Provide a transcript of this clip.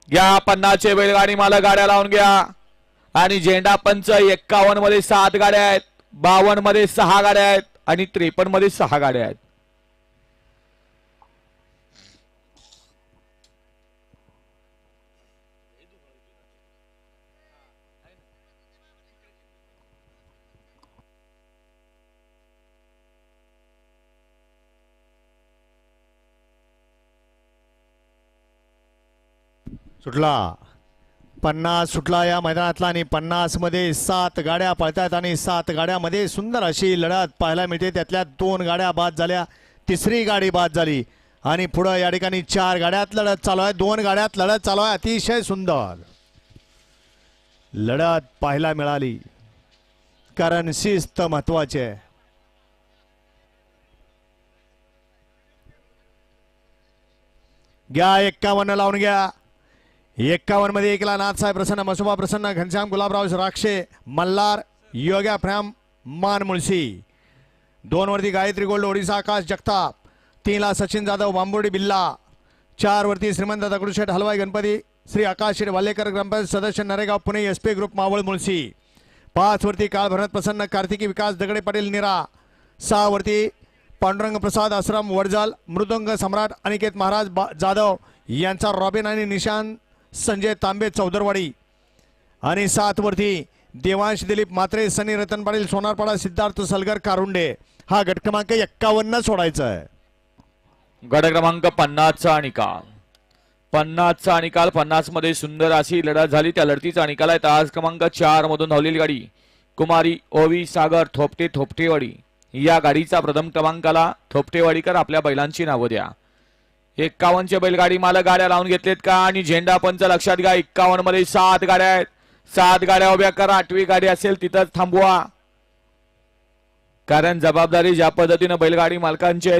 घ्या 50चे बैलगाडी मालक गाड्या लावून घ्या आणि झेंडा पंच 51 मध्ये 7 गाड्या आहेत, 52 मध्ये 6 गाड्या आहेत आणि 53 मध्ये 6 गाड्या आहेत. सुटला 50 सुटला या मैदानातला आणि 50 मध्ये 7 गाड्या पळतात आणि 7 गाड्यामध्ये सुंदर अशी लढत पाहायला मिळते. त्यातल्या 2 गाड्या बाद झाल्या, तिसरी गाडी बाद झाली आणि पुढे या ठिकाणी 4 गाड्यात लढत चालू आहे, 2 गाड्यात लढत चालू आहे. अतिशय सुंदर लढत पाहायला मिळाली कारण शिस्त महत्वाची आहे. घ्या 51 लावून घ्या. 51 मध्ये एकला नाथसाहेब प्रसन्न, मसोबा प्रसन्न, घनश्याम गुलाबराव राक्षे, मल्हार, योग्या फ्रॅम मान मुळशी. 2 वरती गायत्री गोल्ड ओडिसा आकाश जगताप. 3 ला सचिन जाधव बांबुर्डी बिल्ला. 4 वरती श्रीमंत दगडूशेठ हलवाई गणपती श्री आकाश शेठ वालेकर ग्रामपंचायत सदस्य नरेगाव पुणे एसपी ग्रुप मावळ मुळशी. 5 वरती काळ भरत प्रसन्न कार्तिकी विकास दगडे पाटील निरा. 6 वरती पांडुरंग प्रसाद आश्रम वडजाल, मृदंग सम्राट अनिकेत महाराज जाधव यांचा रॉबिन आणि निशांत संजय तांबे चौदरवाडी. आणि 7 वरती देवांश दिलीप मात्रे, सनी रतन पाटील सोनारपाडा, सिद्धार्थ सलगर कारुंडे. हा गट क्रमांक 51 सोडायचा आहे. गट क्रमांक 50 चा निकाल. 50 चा निकाल. 50 मध्ये सुंदर अशी लढत झाली. त्या लढतीचा निकाल आहे तास क्रमांक 4 मधून धावलेली गाडी कुमारी ओवी सागर थोपटे थोपटेवाडी. या गाडीचा प्रथम क्रमांकाला थोपटेवाडीकर आपल्या बैलांची नावं द्या. 51 चे बैलगाडी मालक गाड्या लावून घेतलेत का आणि झेंडा पंच लक्षात घ्या. 51 मध्ये 7 गाड्या आहेत, 7 गाड्या उभ्या करा. 8वी गाडी असेल तिथंच थांबवा कारण जबाबदारी ज्या पद्धतीने बैलगाडी मालकांची